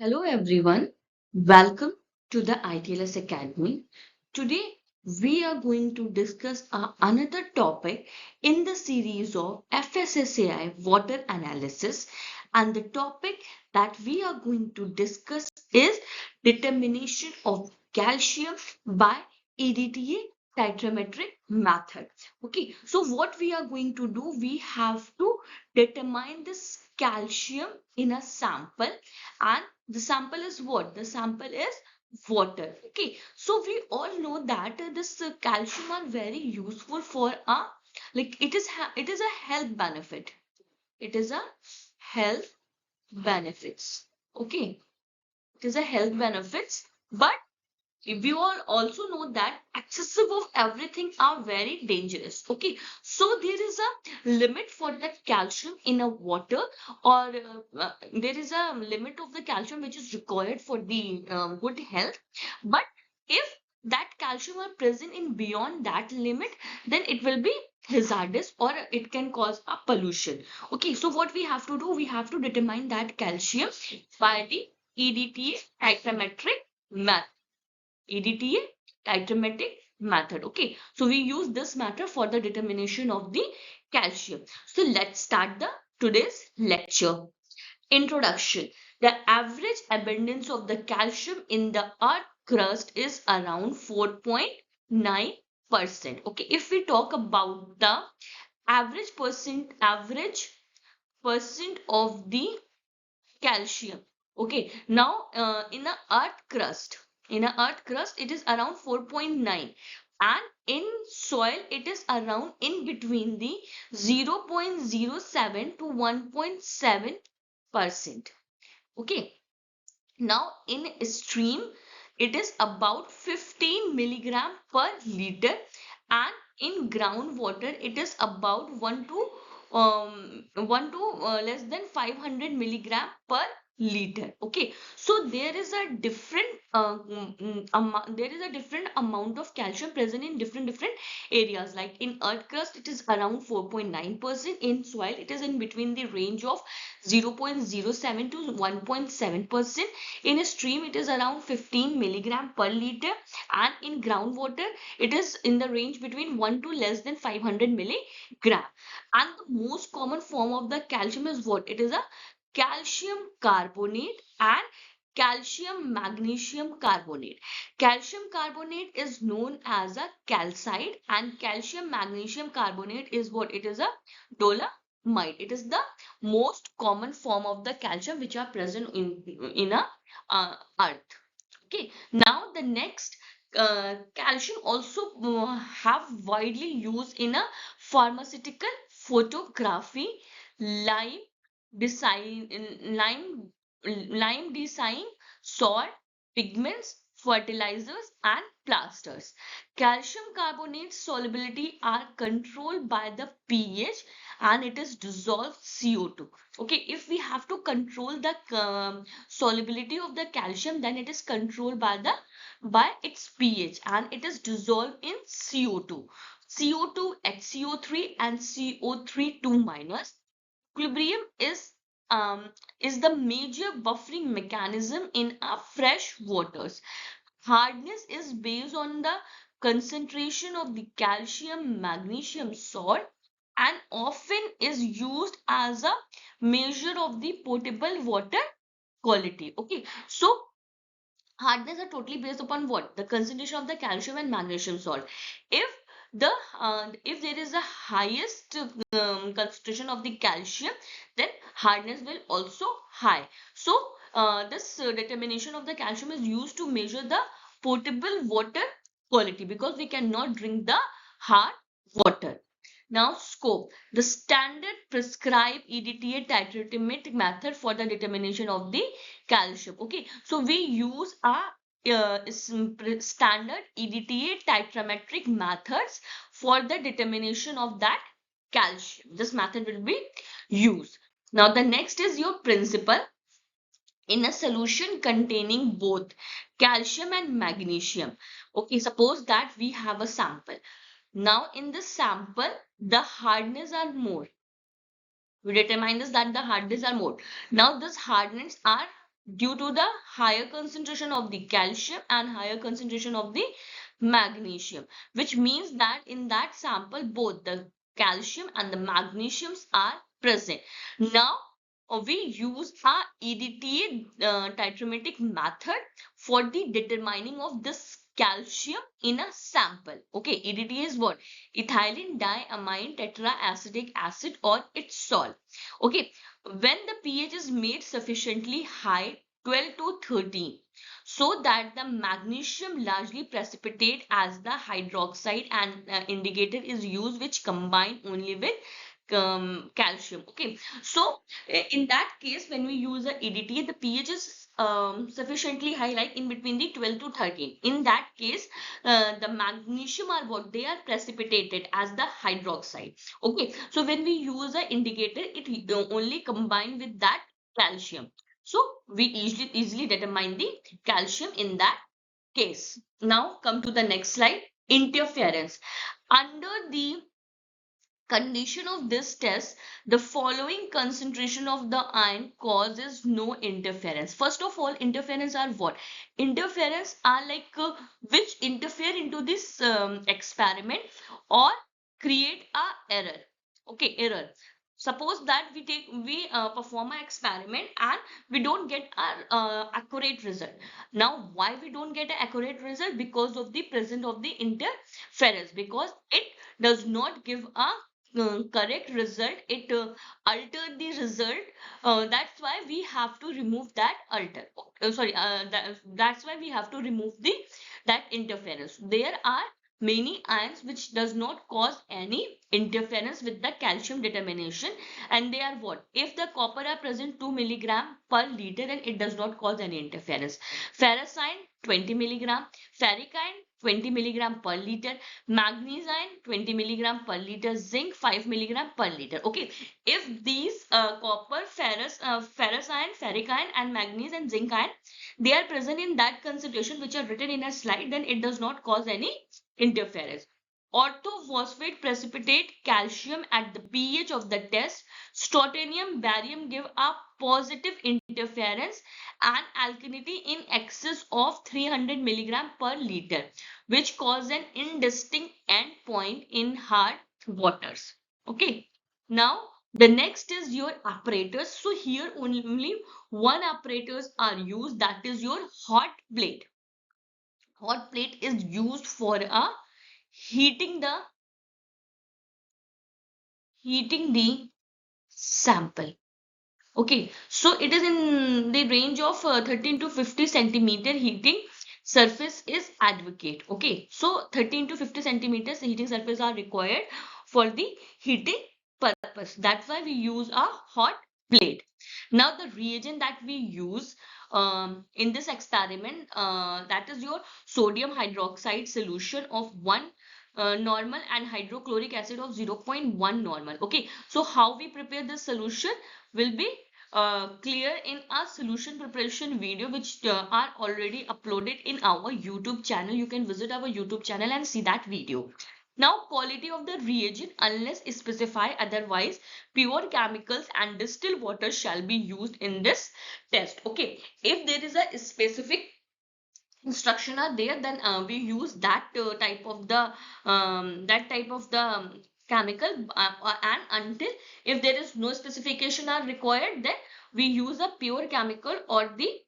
Hello everyone, welcome to the ITLS Academy. Today we are going to discuss another topic in the series of FSSAI water analysis, and the topic that we are going to discuss is determination of calcium by EDTA titrametric method. Okay, so what we are going to do, we have to determine this calcium in a sample, and the sample is what? The sample is water. Okay, so we all know that this calcium are very useful for a, like it is a health benefit. It is a health benefits. Okay, it is a health benefits, but we all also know that excessive of everything are very dangerous. Okay, so there is a limit for that calcium in a water, or there is a limit of the calcium which is required for the good health. But if that calcium are present in beyond that limit, then it will be hazardous, or it can cause a pollution. Okay, so what we have to do, we have to determine that calcium by the EDTA titrametric method. EDTA diacritic method. Okay, so we use this method for the determination of the calcium. So let's start the today's lecture. Introduction. The average abundance of the calcium in the earth crust is around 4.9%. Okay, if we talk about the average percent of the calcium. Okay, now in the earth crust it is around 4.9, and in soil it is around in between the 0.07 to 1.7%. Okay, now in stream it is about 15 milligram per liter, and in groundwater it is about 1 to less than 500 milligram per liter. Okay, so there is a different amount of calcium present in different areas. Like in earth crust it is around 4.9%, in soil it is in between the range of 0.07 to 1.7%, in a stream it is around 15 milligram per liter, and in groundwater it is in the range between 1 to less than 500 milligram. And the most common form of the calcium is what? It is a calcium carbonate and calcium magnesium carbonate. Calcium carbonate is known as a calcite, and calcium magnesium carbonate is what? It is a dolomite. It is the most common form of the calcium which are present in a earth. Okay, now the next, calcium also have widely used in a pharmaceutical, photography, lime design, lime design, salt, pigments, fertilizers, and plasters. Calcium carbonate solubility are controlled by the pH, and it is dissolved CO2. Okay, if we have to control the solubility of the calcium, then it is controlled by its pH, and it is dissolved in CO2. CO2, HCO3, and CO3 2 minus. Equilibrium is the major buffering mechanism in our fresh waters. Hardness is based on the concentration of the calcium magnesium salt, and often is used as a measure of the potable water quality. Okay, so hardness are totally based upon what? The concentration of the calcium and magnesium salt. If the if there is a highest concentration of the calcium, then hardness will also high. So this determination of the calcium is used to measure the potable water quality, because we cannot drink the hard water. Now, scope. The standard prescribed EDTA titrametric method for the determination of the calcium. Okay, so we use a standard EDTA titrametric methods for the determination of that calcium. This method will be used. Now, the next is your principle. In a solution containing both calcium and magnesium. Okay, suppose that we have a sample. Now, in this sample, the hardness are more. We determine this that the hardness are more. Now, this hardness are due to the higher concentration of the calcium and higher concentration of the magnesium, which means that in that sample both the calcium and the magnesiums are present. Now we use a EDTA titrametric method for the determining of this calcium in a sample. Okay, EDTA is what? Ethylene diamine tetraacetic acid or its salt. Okay, when the pH is made sufficiently high, 12 to 13, so that the magnesium largely precipitate as the hydroxide, and indicator is used which combine only with calcium. Okay, so in that case, when we use a EDTA, the pH is sufficiently high, like in between the 12 to 13. In that case, the magnesium are what? They are precipitated as the hydroxide. Okay, so when we use an indicator, it only combine with that calcium. So we easily determine the calcium in that case. Now come to the next slide. Interference. Under the condition of this test, the following concentration of the ion causes no interference. First of all, interference are what? Interference are like which interfere into this experiment or create a error. Okay, error. Suppose that we perform an experiment and we don't get our accurate result. Now, why we don't get an accurate result? Because of the presence of the interference. Because it does not give a correct result, it altered the result. That's why we have to remove that that's why we have to remove the that interference. There are many ions which does not cause any interference with the calcium determination, and they are what? If the copper are present 2 milligram per liter, then it does not cause any interference. Ferrous ion 20 milligram, ferric ion 20 milligram per liter, magnesium 20 milligram per liter, zinc 5 milligram per liter. Okay, if these copper, ferrous ion, ferric ion, and manganese and zinc ion, they are present in that concentration which are written in a slide, then it does not cause any interference. Orthophosphate precipitate calcium at the pH of the test. Strontium, barium give a positive interference and alkalinity in excess of 300 milligram per liter, which cause an indistinct endpoint in hard waters. Okay. Now, the next is your apparatus. So here only one apparatus are used, that is your hot plate. Hot plate is used for a heating the sample. Okay, so it is in the range of 13 to 50 centimeter heating surface is advocate. Okay, so 13 to 50 centimeters heating surface are required for the heating purpose. That's why we use a hot plate. Now the reagent that we use in this experiment, that is your sodium hydroxide solution of 1 normal and hydrochloric acid of 0.1 normal. Okay, so how we prepare this solution will be clear in our solution preparation video, which are already uploaded in our YouTube channel. You can visit our YouTube channel and see that video. Now, quality of the reagent, unless specified otherwise, pure chemicals and distilled water shall be used in this test. Okay, if there is a specific instruction are there, then we use that type of the chemical, and until if there is no specification are required, then we use a pure chemical or the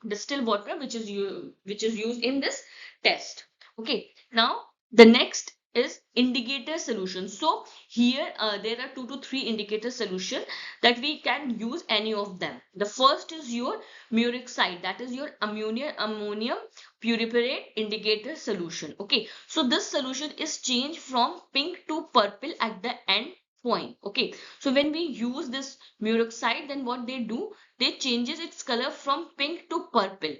distilled water which is used in this test. Okay, now the next is indicator solution. So here there are 2 to 3 indicator solution that we can use any of them. The first is your murex-side, that is your ammonium puripurate indicator solution. Okay, so this solution is changed from pink to purple at the end point. Okay, so when we use this murex-side, then what they do, they changes its color from pink to purple.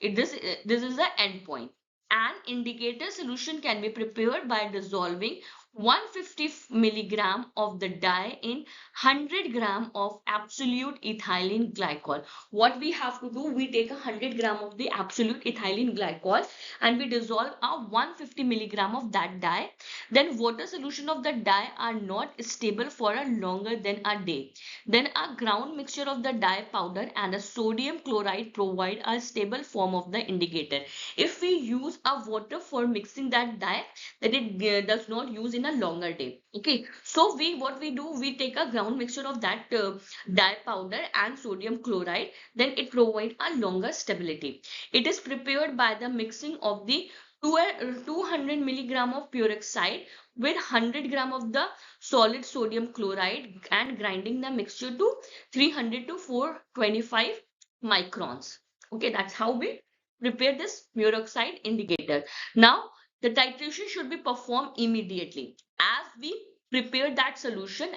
This is the end point. An indicator solution can be prepared by dissolving 150 milligram of the dye in 100 gram of absolute ethylene glycol. What we have to do, we take 100 gram of the absolute ethylene glycol and we dissolve a 150 milligram of that dye. Then water solution of the dye are not stable for a longer than a day. Then a ground mixture of the dye powder and a sodium chloride provide a stable form of the indicator. If we use a water for mixing that dye, that it does not use in a longer day. Okay, so what we do, we take a ground mixture of that dye powder and sodium chloride, then it provides a longer stability. It is prepared by the mixing of the 200 milligram of peroxide with 100 gram of the solid sodium chloride and grinding the mixture to 300 to 425 microns. Okay, that's how we prepare this peroxide indicator. Now the titration should be performed immediately as we prepare that solution.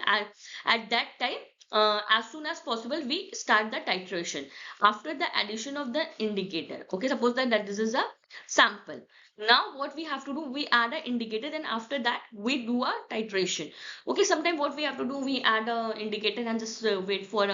At that time, as soon as possible, we start the titration after the addition of the indicator. Okay, suppose that this is a sample. Now what we have to do, we add an indicator, and after that we do a titration. Okay, sometimes what we have to do, we add a indicator and just wait for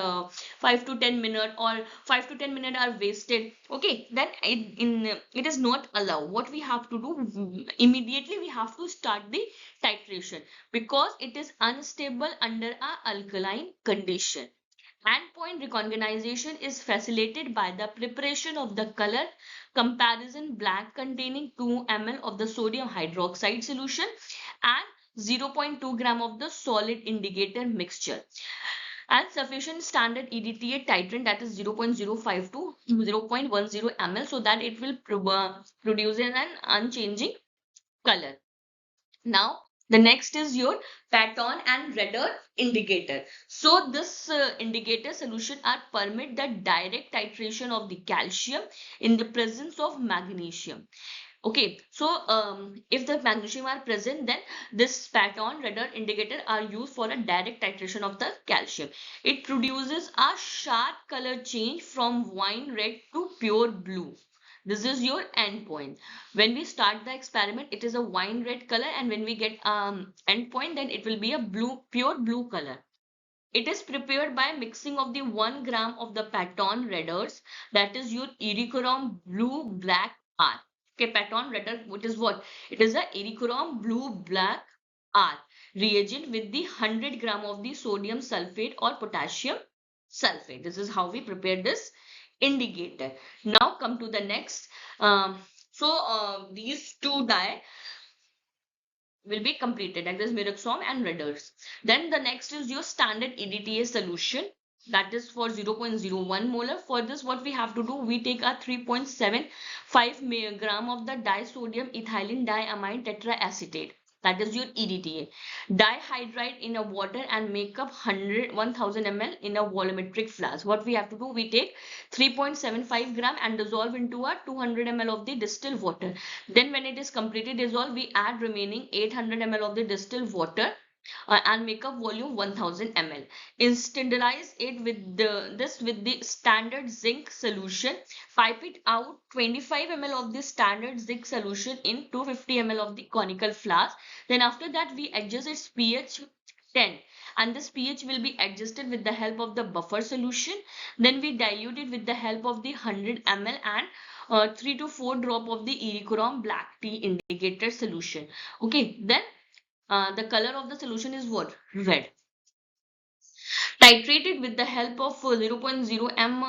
5 to 10 minutes, or 5 to 10 minutes are wasted. Okay, then it is not allowed. What we have to do, immediately we have to start the titration because it is unstable under a alkaline condition. Endpoint recognition is facilitated by the preparation of the color comparison black containing 2 ml of the sodium hydroxide solution and 0.2 gram of the solid indicator mixture and sufficient standard EDTA titrant, that is 0.05 to 0.10 ml, so that it will produce an unchanging color. Now the next is your Paton and Redder indicator. So this indicator solution are permit the direct titration of the calcium in the presence of magnesium. Okay, so if the magnesium are present, then this Paton Redder indicator are used for a direct titration of the calcium. It produces a sharp color change from wine red to pure blue. This is your endpoint. When we start the experiment, it is a wine red color, and when we get endpoint, then it will be a pure blue color. It is prepared by mixing of the 1 gram of the Paton Redders, that is your Ericorum blue black R. Okay, Paton Redder, which is what? It is a Ericorum blue black R reagent with the 100 gram of the sodium sulfate or potassium sulfate. This is how we prepare this indicator. Now come to the next. These two dye will be completed, that is Miraxom and Redders. Then the next is your standard EDTA solution, that is for 0.01 molar. For this, what we have to do, we take a 3.75 gram of the disodium ethylene diamine tetraacetate, that is your EDTA, dihydride in a water and make up 1000 ml in a volumetric flask. What we have to do, we take 3.75 gram and dissolve into a 200 ml of the distilled water. Then when it is completely dissolved, we add remaining 800 ml of the distilled water and make up volume 1000 ml. Sterilize it with the standard zinc solution. Pipe it out 25 ml of the standard zinc solution in 250 ml of the conical flask. Then after that, we adjust its pH 10, and this pH will be adjusted with the help of the buffer solution. Then we dilute it with the help of the 100 ml and 3 to 4 drop of the Ericorum black tea indicator solution. Okay, then the color of the solution is what? Red. Titrated with the help of 0.0 m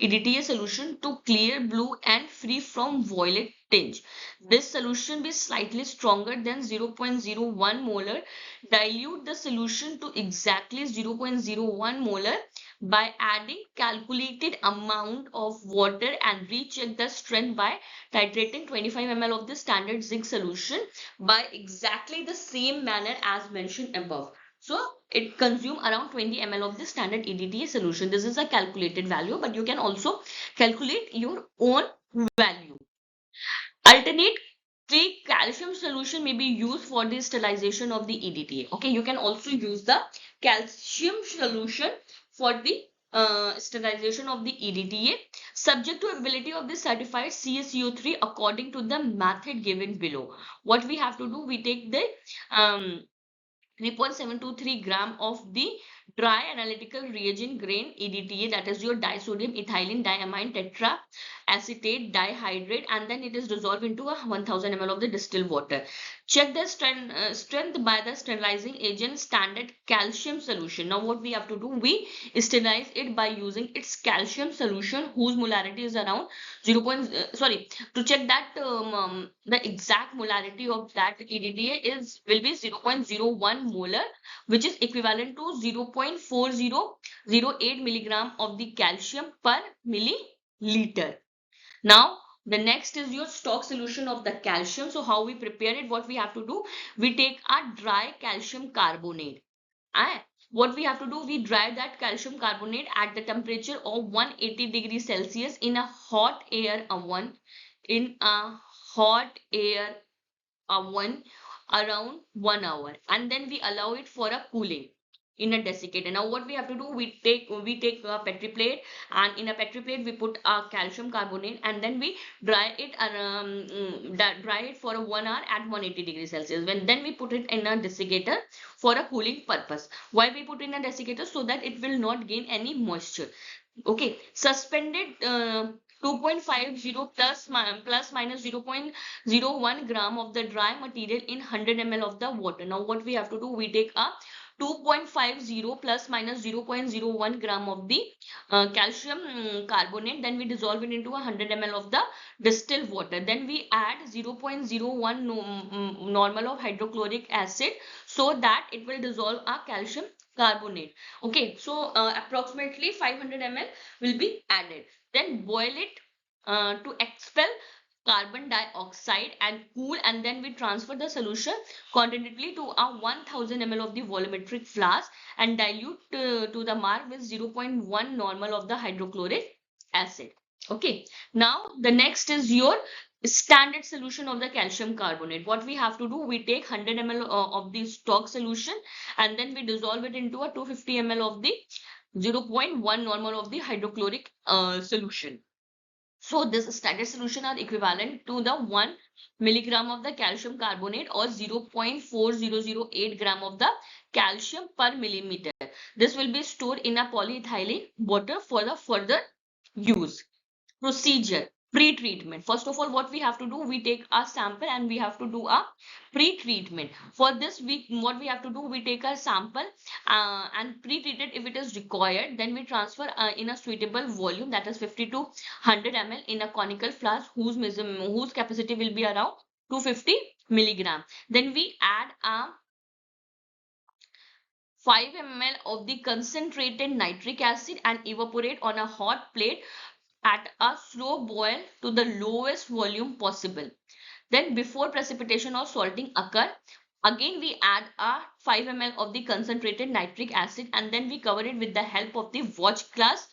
EDTA solution to clear blue and free from violet tinge. This solution is slightly stronger than 0.01 molar. Dilute the solution to exactly 0.01 molar by adding calculated amount of water and recheck the strength by titrating 25 ml of the standard zinc solution by exactly the same manner as mentioned above. So it consumes around 20 ml of the standard EDTA solution. This is a calculated value, but you can also calculate your own value. Alternate calcium solution may be used for the sterilization of the EDTA. Okay, you can also use the calcium solution for the sterilization of the EDTA. subject to availability of the certified CaCO3 according to the method given below. What we have to do, we take the 3.723 gram of the dry analytical reagent grain EDTA, that is your disodium ethylene diamine tetra acetate dihydrate, and then it is dissolved into a 1000 ml of the distilled water. Check the strength by the sterilizing agent standard calcium solution. Now what we have to do, we sterilize it by using its calcium solution whose molarity is around 0. Sorry, to check that the exact molarity of that EDTA will be 0.01 molar, which is equivalent to 0.4008 milligram of the calcium per milliliter. Now, the next is your stock solution of the calcium. So how we prepare it, what we have to do, we take a dry calcium carbonate. And what we have to do, we dry that calcium carbonate at the temperature of 180 degrees Celsius in a hot air oven, in a hot air oven around 1 hour, and then we allow it for a cooling in a desiccator. Now what we have to do, we take a petri plate, and in a petri plate we put a calcium carbonate, and then we dry it for 1 hour at 180 degrees Celsius. Then we put it in a desiccator for a cooling purpose. Why we put in a desiccator? So that it will not gain any moisture. Okay, suspended 2.50 plus minus 0.01 gram of the dry material in 100 ml of the water. Now what we have to do, we take a 2.50 plus minus 0.01 gram of the calcium carbonate, then we dissolve it into 100 ml of the distilled water. Then we add 0.01 normal of hydrochloric acid, so that it will dissolve our calcium carbonate. Okay, so approximately 500 ml will be added. Then boil it to expel carbon dioxide and cool, and then we transfer the solution continentally to a 1000 ml of the volumetric flask and dilute to the mark with 0.1 normal of the hydrochloric acid. Okay, now the next is your standard solution of the calcium carbonate. What we have to do, we take 100 ml of the stock solution, and then we dissolve it into a 250 ml of the 0.1 normal of the hydrochloric solution. So this standard solution are equivalent to the 1 milligram of the calcium carbonate or 0.4008 gram of the calcium per millimeter. This will be stored in a polyethylene bottle for the further use. Procedure: pre-treatment. First of all, what we have to do, we take a sample and we have to do a pre-treatment. For this, what we have to do, we take a sample and pre-treat it if it is required. Then we transfer in a suitable volume, that is 50 to 100 ml in a conical flask whose capacity will be around 250 milligram. Then we add a 5 ml of the concentrated nitric acid and evaporate on a hot plate at a slow boil to the lowest volume possible. Then before precipitation or salting occur, again we add a 5 ml of the concentrated nitric acid, and then we cover it with the help of the watch glass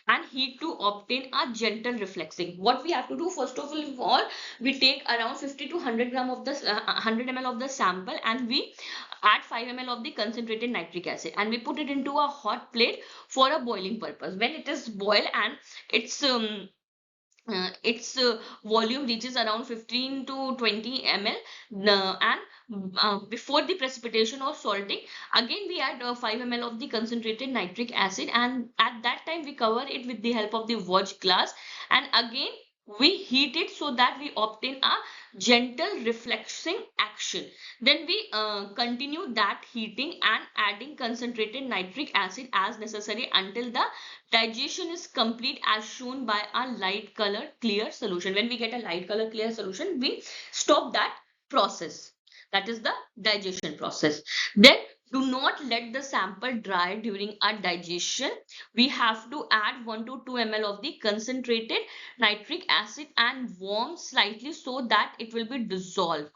and heat to obtain a gentle reflexing. What we have to do, first of all, we take around 50 to 100 gram of the 100 ml of the sample, and we add 5 ml of the concentrated nitric acid, and we put it into a hot plate for a boiling purpose. When it is boiled and its volume reaches around 15 to 20 ml, and before the precipitation or salting, again we add 5 ml of the concentrated nitric acid, and at that time we cover it with the help of the watch glass, and again we heat it so that we obtain a gentle reflexing action. Then we continue that heating and adding concentrated nitric acid as necessary until the digestion is complete, as shown by a light color clear solution. When we get a light color clear solution, we stop that process. That is the digestion process. Then do not let the sample dry during our digestion. We have to add 1 to 2 ml of the concentrated nitric acid and warm slightly so that it will be dissolved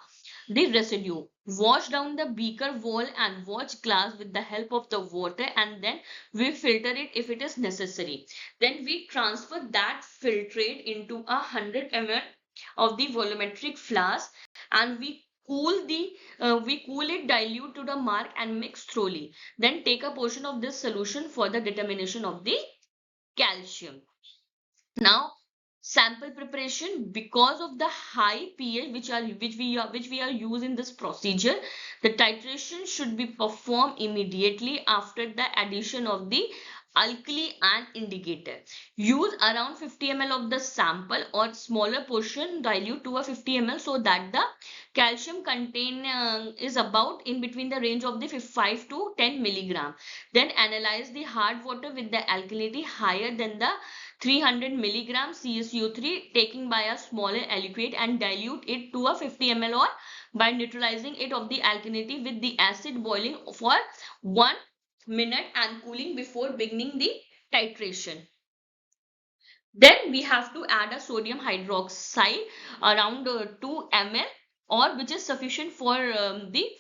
the residue. Wash down the beaker wall and watch glass with the help of the water, and then we filter it if it is necessary. Then we transfer that filtrate into 100 ml of the volumetric flask, and we cool it, dilute to the mark and mix thoroughly. Then take a portion of this solution for the determination of the calcium. Now, sample preparation, because of the high pH which we are using in this procedure, the titration should be performed immediately after the addition of the alkali and indicator. Use around 50 ml of the sample or smaller portion dilute to a 50 ml so that the calcium contain is about in between the range of the 5 to 10 milligram. Then analyze the hard water with the alkalinity higher than the 300 milligram CaCO3 taken by a smaller liquid and dilute it to a 50 ml or by neutralizing it of the alkalinity with the acid boiling for 1 minute and cooling before beginning the titration. Then we have to add a sodium hydroxide around 2 ml or which is sufficient for the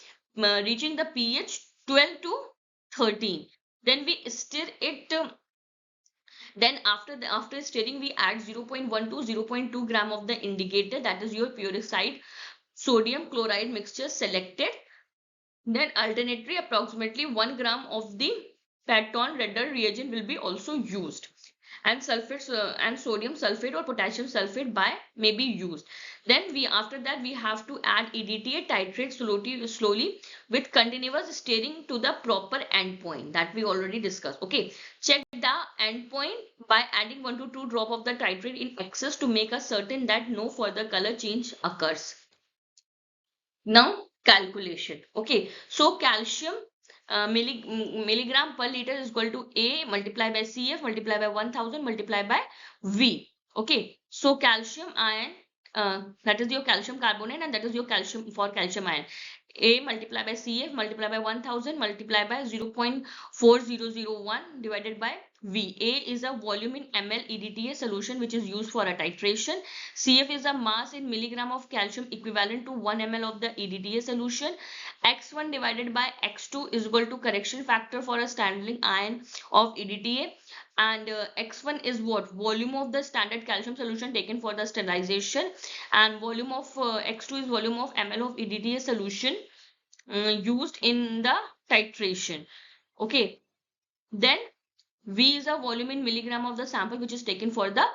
reaching the pH 12 to 13. Then we stir it. Then after stirring, we add 0.1 to 0.2 gram of the indicator, that is your purified sodium chloride mixture selected. Then alternately approximately 1 gram of the Paton Redder reagent will be also used, and sulfates and sodium sulfate or potassium sulfate by may be used. Then we after that we have to add EDTA, titrate slowly with continuous stirring to the proper endpoint that we already discussed. Okay, check the endpoint by adding 1 to 2 drop of the titrate in excess to make us certain that no further color change occurs. Now calculation. Okay, so calcium milligram per liter is equal to A multiplied by CF multiplied by 1000 multiplied by V. Okay, so calcium ion, that is your calcium carbonate and that is your calcium for calcium ion. A multiplied by CF multiplied by 1000 multiplied by 0.4001 divided by V. A is a volume in ml EDTA solution which is used for a titration. CF is a mass in milligram of calcium equivalent to 1 ml of the EDTA solution. X1 divided by X2 is equal to correction factor for a standard ion of EDTA, and X1 is what? Volume of the standard calcium solution taken for the sterilization, and volume of X2 is volume of ml of EDTA solution used in the titration. Okay, then V is a volume in milligram of the sample which is taken for the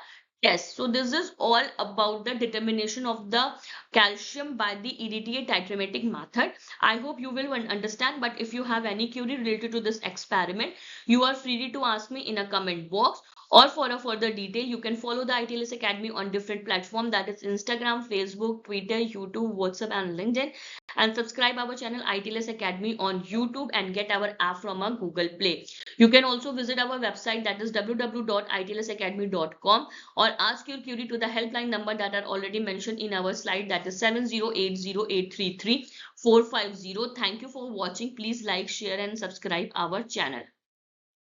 test. So this is all about the determination of the calcium by the EDTA titrametric method. I hope you will understand, but if you have any query related to this experiment, you are free to ask me in a comment box, or for a further detail, you can follow the ITLS Academy on different platforms, that is Instagram, Facebook, Twitter, YouTube, WhatsApp and LinkedIn, and subscribe our channel ITLS Academy on YouTube and get our app from our Google Play. You can also visit our website, that is www.itlsacademy.com, or ask your query to the helpline number that are already mentioned in our slide, that is 7080833450. Thank you for watching. Please like, share and subscribe our channel.